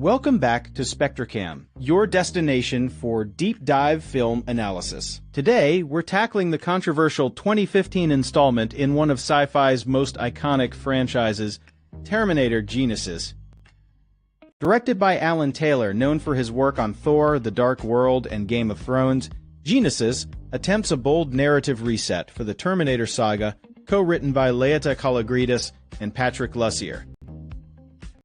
Welcome back to Spectracam, your destination for deep dive film analysis. Today, we're tackling the controversial 2015 installment in one of sci-fi's most iconic franchises, Terminator Genesis. Directed by Alan Taylor, known for his work on Thor, The Dark World, and Game of Thrones, Genesis attempts a bold narrative reset for the Terminator saga, co-written by Leita Kalogridis and Patrick Lussier.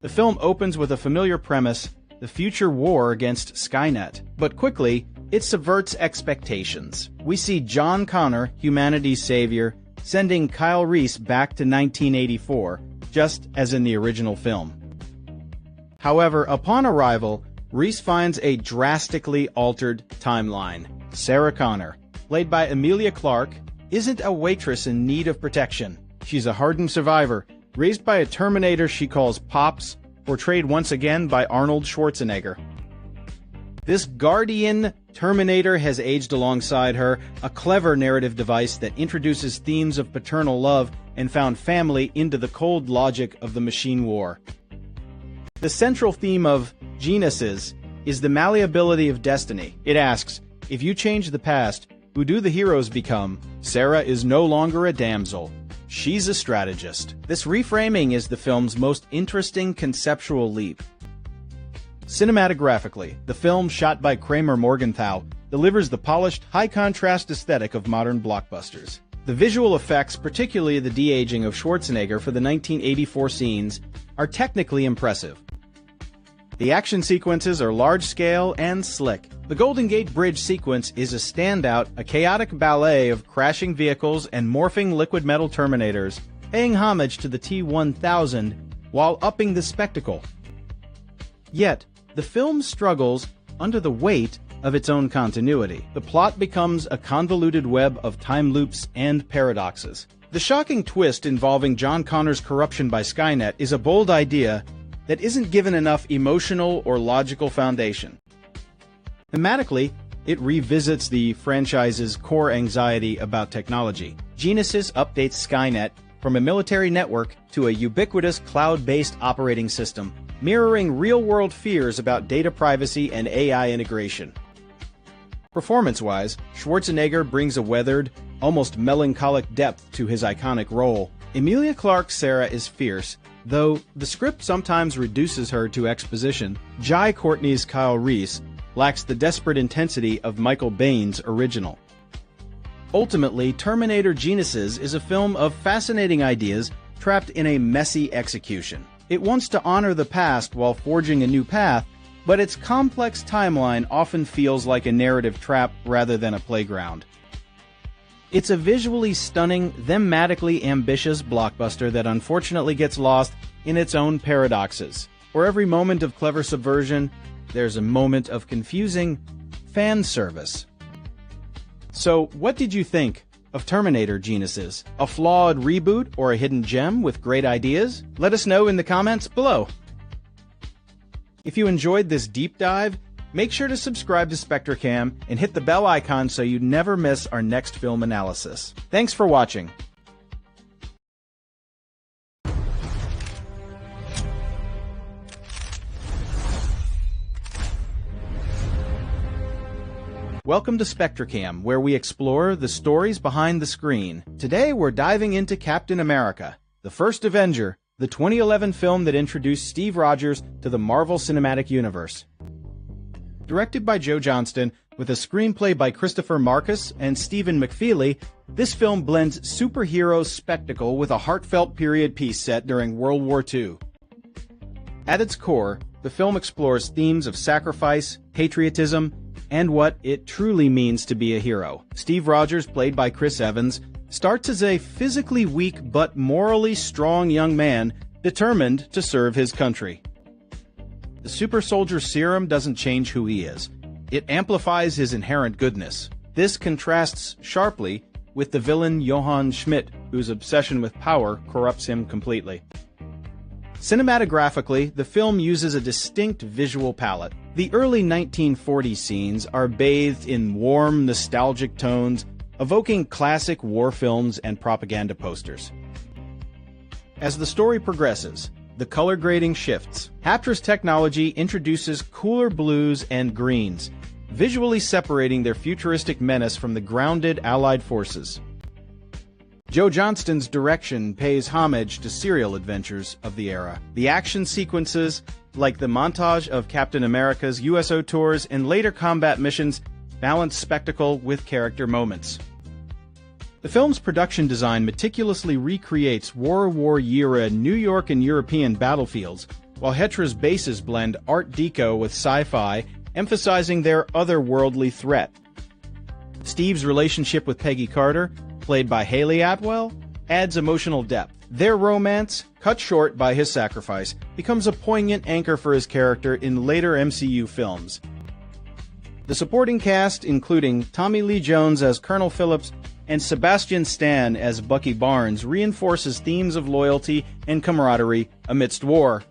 The film opens with a familiar premise, the future war against Skynet. But quickly, it subverts expectations. We see John Connor, humanity's savior, sending Kyle Reese back to 1984, just as in the original film. However, upon arrival, Reese finds a drastically altered timeline. Sarah Connor, played by Emilia Clarke, isn't a waitress in need of protection. She's a hardened survivor, raised by a Terminator she calls Pops, portrayed once again by Arnold Schwarzenegger. This guardian Terminator has aged alongside her, a clever narrative device that introduces themes of paternal love and found family into the cold logic of the machine war. The central theme of Genesis is the malleability of destiny. It asks, if you change the past, who do the heroes become? Sarah is no longer a damsel. She's a strategist. This reframing is the film's most interesting conceptual leap. Cinematographically, the film, shot by Kramer Morgenthau, delivers the polished, high-contrast aesthetic of modern blockbusters. The visual effects, particularly the de-aging of Schwarzenegger for the 1984 scenes, are technically impressive. The action sequences are large-scale and slick. The Golden Gate Bridge sequence is a standout, a chaotic ballet of crashing vehicles and morphing liquid metal Terminators, paying homage to the T-1000 while upping the spectacle. Yet, the film struggles under the weight of its own continuity. The plot becomes a convoluted web of time loops and paradoxes. The shocking twist involving John Connor's corruption by Skynet is a bold idea that isn't given enough emotional or logical foundation. Thematically, it revisits the franchise's core anxiety about technology. Genesis updates Skynet from a military network to a ubiquitous cloud-based operating system, mirroring real-world fears about data privacy and AI integration. Performance-wise, Schwarzenegger brings a weathered, almost melancholic depth to his iconic role. Emilia Clarke's Sarah is fierce, though the script sometimes reduces her to exposition. Jai Courtney's Kyle Reese lacks the desperate intensity of Michael Baine's original. Ultimately, Terminator Genesis is a film of fascinating ideas trapped in a messy execution. It wants to honor the past while forging a new path, but its complex timeline often feels like a narrative trap rather than a playground. It's a visually stunning, thematically ambitious blockbuster that unfortunately gets lost in its own paradoxes. For every moment of clever subversion, there's a moment of confusing fan service. So, what did you think of Terminator Genesis? A flawed reboot or a hidden gem with great ideas? Let us know in the comments below. If you enjoyed this deep dive, make sure to subscribe to Spectracam and hit the bell icon so you never miss our next film analysis. Thanks for watching. Welcome to Spectracam, where we explore the stories behind the screen. Today we're diving into Captain America, the First Avenger, the 2011 film that introduced Steve Rogers to the Marvel Cinematic Universe. Directed by Joe Johnston, with a screenplay by Christopher Marcus and Stephen McFeely, this film blends superhero spectacle with a heartfelt period piece set during World War II. At its core, the film explores themes of sacrifice, patriotism, and what it truly means to be a hero. Steve Rogers, played by Chris Evans, starts as a physically weak but morally strong young man determined to serve his country. The super soldier serum doesn't change who he is. It amplifies his inherent goodness. This contrasts sharply with the villain Johann Schmidt, whose obsession with power corrupts him completely. Cinematographically, the film uses a distinct visual palette. The early 1940s scenes are bathed in warm, nostalgic tones, evoking classic war films and propaganda posters. As the story progresses, The color grading shifts. Haptra's technology introduces cooler blues and greens, visually separating their futuristic menace from the grounded Allied forces. Joe Johnston's direction pays homage to serial adventures of the era. The action sequences, like the montage of Captain America's USO tours and later combat missions, balance spectacle with character moments. The film's production design meticulously recreates World War-era New York and European battlefields, while Haptra's bases blend Art Deco with sci-fi, emphasizing their otherworldly threat. Steve's relationship with Peggy Carter, played by Haley Atwell, adds emotional depth. Their romance, cut short by his sacrifice, becomes a poignant anchor for his character in later MCU films. The supporting cast, including Tommy Lee Jones as Colonel Phillips and Sebastian Stan as Bucky Barnes, reinforces themes of loyalty and camaraderie amidst war.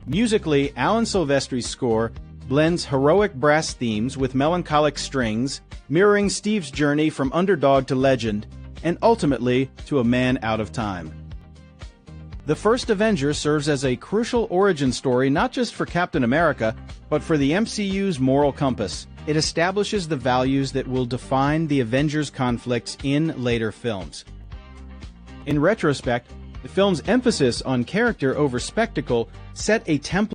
Musically, Alan Silvestri's score blends heroic brass themes with melancholic strings, mirroring Steve's journey from underdog to legend, and ultimately to a man out of time. The first Avenger serves as a crucial origin story not just for Captain America, but for the MCU's moral compass. It establishes the values that will define the Avengers' conflicts in later films. In retrospect, the film's emphasis on character over spectacle set a template